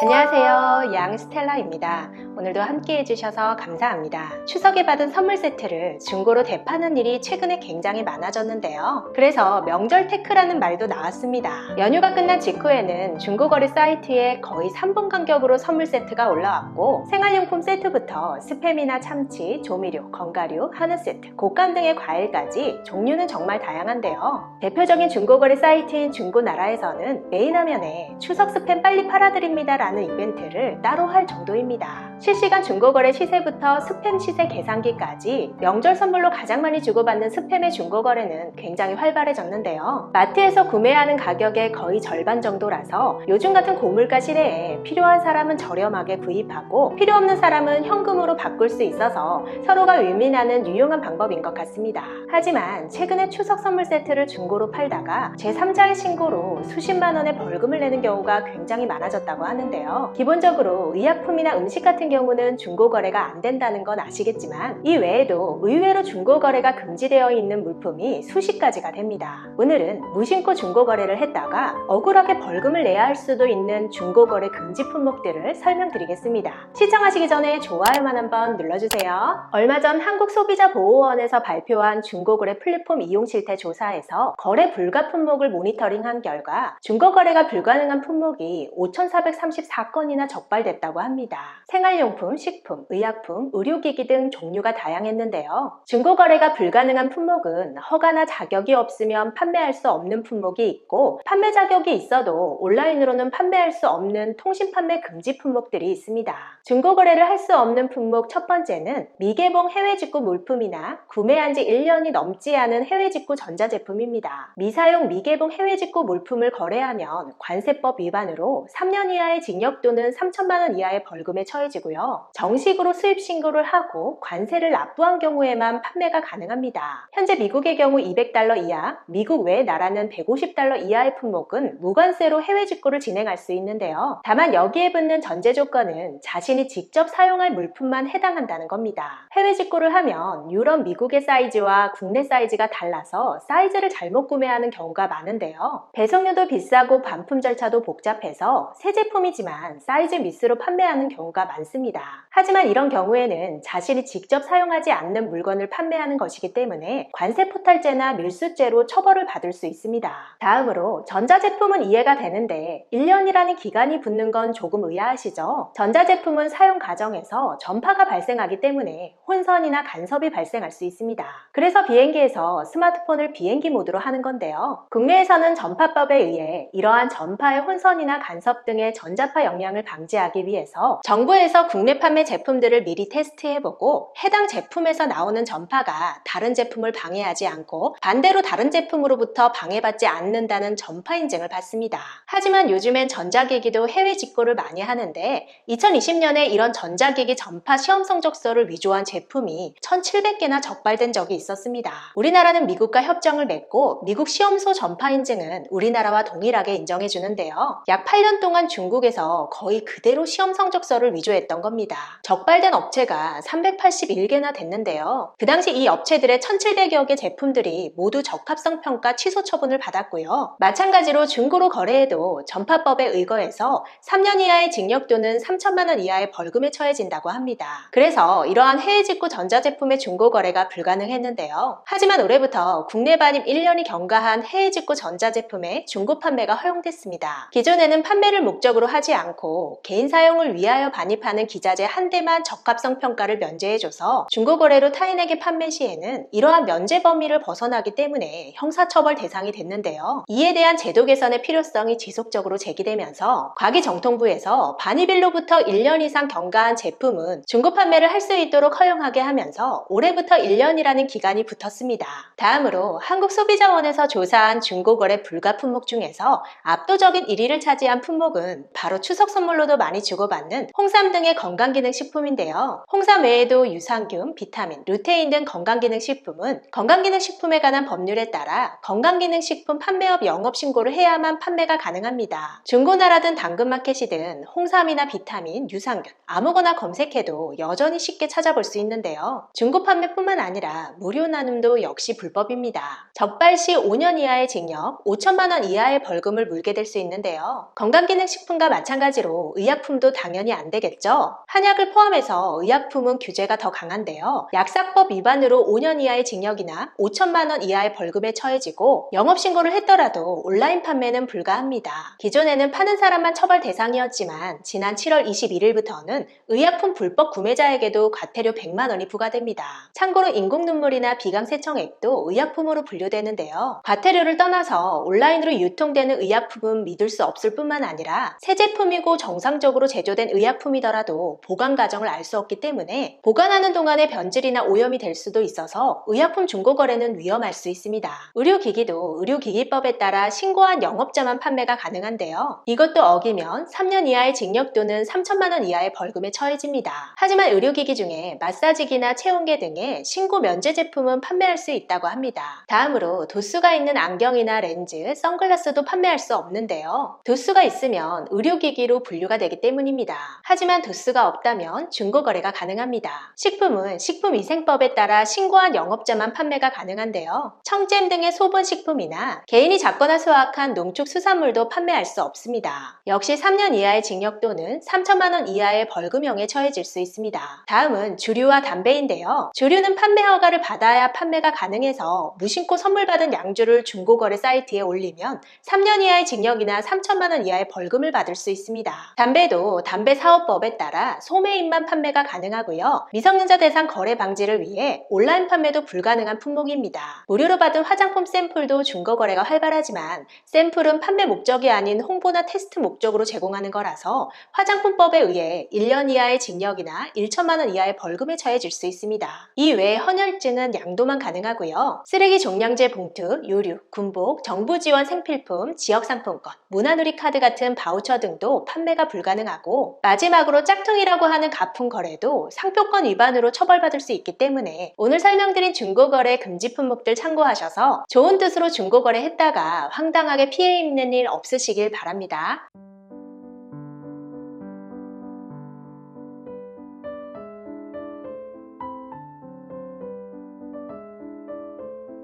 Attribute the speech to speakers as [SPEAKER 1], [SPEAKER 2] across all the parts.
[SPEAKER 1] 안녕하세요, 양스텔라입니다. 오늘도 함께 해주셔서 감사합니다. 추석에 받은 선물 세트를 중고로 대파는 일이 최근에 굉장히 많아졌는데요. 그래서 명절 테크라는 말도 나왔습니다. 연휴가 끝난 직후에는 중고거래 사이트에 거의 3분 간격으로 선물 세트가 올라왔고, 생활용품 세트부터 스팸이나 참치, 조미료, 견과류, 한우 세트, 곶감 등의 과일까지 종류는 정말 다양한데요. 대표적인 중고거래 사이트인 중고나라에서는 메인 화면에 추석 스팸 빨리 팔아드립니다 라는 이벤트를 따로 할 정도입니다. 실시간 중고거래 시세부터 스팸 시세 계산기까지 명절 선물로 가장 많이 주고받는 스팸의 중고거래는 굉장히 활발해졌는데요. 마트에서 구매하는 가격의 거의 절반 정도라서 요즘 같은 고물가 시대에 필요한 사람은 저렴하게 구입하고 필요 없는 사람은 현금으로 바꿀 수 있어서 서로가 윈윈하는 유용한 방법인 것 같습니다. 하지만 최근에 추석 선물 세트를 중고로 팔다가 제3자의 신고로 수십만 원의 벌금을 내는 경우가 굉장히 많아졌다고 하는데요. 기본적으로 의약품이나 음식 같은 경우는 중고거래가 안 된다는 건 아시겠지만 이 외에도 의외로 중고거래가 금지되어 있는 물품이 수십 가지가 됩니다. 오늘은 무심코 중고거래를 했다가 억울하게 벌금을 내야 할 수도 있는 중고거래 금지 품목들을 설명드리겠습니다. 시청하시기 전에 좋아요만 한번 눌러주세요. 얼마 전 한국소비자보호원에서 발표한 중고거래 플랫폼 이용 실태 조사에서 거래 불가 품목을 모니터링한 결과 중고거래가 불가능한 품목이 5,434건이나 적발됐다고 합니다. 생활용품, 식품, 의약품, 의료기기 등 종류가 다양했는데요. 중고거래가 불가능한 품목은 허가나 자격이 없으면 판매할 수 없는 품목이 있고, 판매 자격이 있어도 온라인으로는 판매할 수 없는 통신판매 금지 품목들이 있습니다. 중고거래를 할 수 없는 품목 첫 번째는 미개봉 해외 직구 물품이나 구매한 지 1년이 넘지 않은 해외 직구 전자제품입니다. 미사용 미개봉 해외 직구 물품을 거래하면 관세법 위반으로 3년 이하의 징역 또는 3천만 원 이하의 벌금에 처해지고요. 정식으로 수입 신고를 하고 관세를 납부한 경우에만 판매가 가능합니다. 현재 미국의 경우 $200 이하, 미국 외 나라는 $150 이하의 품목은 무관세로 해외 직구를 진행할 수 있는데요. 다만 여기에 붙는 전제 조건은 자신이 직접 사용할 물품만 해당한다는 겁니다. 해외 직구를 하면 유럽, 미국의 사이즈와 국내 사이즈가 달라서 사이즈를 잘못 구매하는 경우가 많은데요. 배송료도 비싸고 반품 절차도 복잡해서 새 제품이지만 사이즈 미스로 판매하는 경우가 많습니다. 하지만 이런 경우에는 자신이 직접 사용하지 않는 물건을 판매하는 것이기 때문에 관세포탈죄나 밀수죄로 처벌을 받을 수 있습니다. 다음으로 전자제품은 이해가 되는데 1년이라는 기간이 붙는 건 조금 의아하시죠? 전자제품은 사용 과정에서 전파가 발생하기 때문에 혼선이나 간섭이 발생할 수 있습니다. 그래서 비행기에서 스마트폰을 비행기 모드로 하는 건데요. 국내에서는 전파법에 의해 이러한 전파의 혼선이나 간섭 등의 전자파 영향을 방지하기 위해서 정부에서 국내 판매 제품들을 미리 테스트해보고 해당 제품에서 나오는 전파가 다른 제품을 방해하지 않고 반대로 다른 제품으로부터 방해받지 않는다는 전파 인증을 받습니다. 하지만 요즘엔 전자기기도 해외 직구를 많이 하는데 2020년에 이런 전자기기 전파 시험 성적서를 위조한 제품이 1,700개나 적발된 적이 있었습니다. 우리나라는 미국과 협정을 맺고 미국 시험소 전파 인증은 우리나라와 동일하게 인정해주는데요. 약 8년 동안 중국에서 거의 그대로 시험 성적서를 위조했던 겁니다. 적발된 업체가 381개나 됐는데요. 그 당시 이 업체들의 1,700여 개 제품들이 모두 적합성 평가 취소 처분을 받았고요. 마찬가지로 중고로 거래해도 전파법에 의거해서 3년 이하의 징역 또는 3천만 원 이하의 벌금에 처해진다고 합니다. 그래서 이러한 해외 직구 전자제품의 중고 거래가 불가능했는데요. 하지만 올해부터 국내 반입 1년이 경과한 해외 직구 전자제품의 중고 판매가 허용됐습니다. 기존에는 판매를 목적으로 하지 않고 개인 사용을 위하여 반입하는 기자재 한 대만 적합성 평가를 면제해줘서 중고거래로 타인에게 판매 시에는 이러한 면제 범위를 벗어나기 때문에 형사처벌 대상이 됐는데요. 이에 대한 제도 개선의 필요성이 지속적으로 제기되면서 과기정통부에서 반입일로부터 1년 이상 경과한 제품은 중고 판매를 할 수 있도록 허용하게 하면서 올해부터 1년이라는 기간이 붙었습니다. 다음으로 한국소비자원에서 조사한 중고거래 불가 품목 중에서 압도적인 1위를 차지한 품목은 바로 추석 선물로도 많이 주고받는 홍삼 등의 건강기능식품인데요. 홍삼 외에도 유산균, 비타민, 루테인 등 건강기능식품은 건강기능식품에 관한 법률에 따라 건강기능식품 판매업 영업신고를 해야만 판매가 가능합니다. 중고나라든 당근마켓이든 홍삼이나 비타민, 유산균 아무거나 검색해도 여전히 쉽게 찾아볼 수 있는데요. 중고 판매뿐만 아니라 무료 나눔도 역시 불법입니다. 적발 시 5년 이하의 징역, 5천만 원 이하의 벌금을 물게 될 수 있는데요. 건강기능식품과 마찬가지로 의약품 의약품도 당연히 안 되겠죠. 한약을 포함해서 의약품은 규제가 더 강한데요. 약사법 위반으로 5년 이하의 징역이나 5천만 원 이하의 벌금에 처해지고 영업신고를 했더라도 온라인 판매는 불가합니다. 기존에는 파는 사람만 처벌 대상이었지만 지난 7월 21일부터는 의약품 불법 구매자에게도 과태료 100만 원이 부과됩니다. 참고로 인공눈물이나 비강세청액도 의약품으로 분류되는데요. 과태료를 떠나서 온라인으로 유통되는 의약품은 믿을 수 없을 뿐만 아니라 새 제품이고 정상적으로 제조된 의약품이더라도 보관 과정을 알 수 없기 때문에 보관하는 동안에 변질이나 오염이 될 수도 있어서 의약품 중고거래는 위험할 수 있습니다. 의료기기도 의료기기법에 따라 신고한 영업자만 판매가 가능한데요. 이것도 어기면 3년 이하의 징역 또는 3천만 원 이하의 벌금에 처해집니다. 하지만 의료기기 중에 마사지기나 체온계 등의 신고 면제 제품은 판매할 수 있다고 합니다. 다음으로 도수가 있는 안경이나 렌즈, 선글라스도 판매할 수 없는데요. 도수가 있으면 의료기기로 분류가 되기 때문입니다. 하지만 도수가 없다면 중고거래가 가능합니다. 식품은 식품위생법에 따라 신고한 영업자만 판매가 가능한데요. 청잼 등의 소분식품이나 개인이 잡거나 수확한 농축수산물도 판매할 수 없습니다. 역시 3년 이하의 징역 또는 3천만 원 이하의 벌금형에 처해질 수 있습니다. 다음은 주류와 담배인데요. 주류는 판매 허가를 받아야 판매가 가능해서 무신고 선물 받은 양주를 중고거래 사이트에 올리면 3년 이하의 징역이나 3천만 원 이하의 벌금을 받을 수 있습니다. 담배도 담배사업법에 따라 소매인만 판매가 가능하고요. 미성년자 대상 거래 방지를 위해 온라인 판매도 불가능한 품목입니다. 무료로 받은 화장품 샘플도 중고거래가 활발하지만 샘플은 판매 목적이 아닌 홍보나 테스트 목적으로 제공하는 거라서 화장품법에 의해 1년 이하의 징역이나 1천만 원 이하의 벌금에 처해질 수 있습니다. 이외에 헌혈증은 양도만 가능하고요. 쓰레기 종량제 봉투, 요류, 군복, 정부 지원 생필품, 지역상품권, 문화누리 카드 같은 바우처 등도 판매가 불가능하고 마지막으로 짝퉁이라고 하는 가품 거래도 상표권 위반으로 처벌받을 수 있기 때문에 오늘 설명드린 중고거래 금지 품목들 참고하셔서 좋은 뜻으로 중고거래 했다가 황당하게 피해 입는 일 없으시길 바랍니다.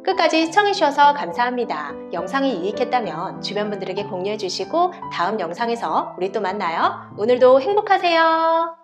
[SPEAKER 1] 끝까지 시청해주셔서 감사합니다. 영상이 유익했다면 주변 분들에게 공유해주시고 다음 영상에서 우리 또 만나요. 오늘도 행복하세요.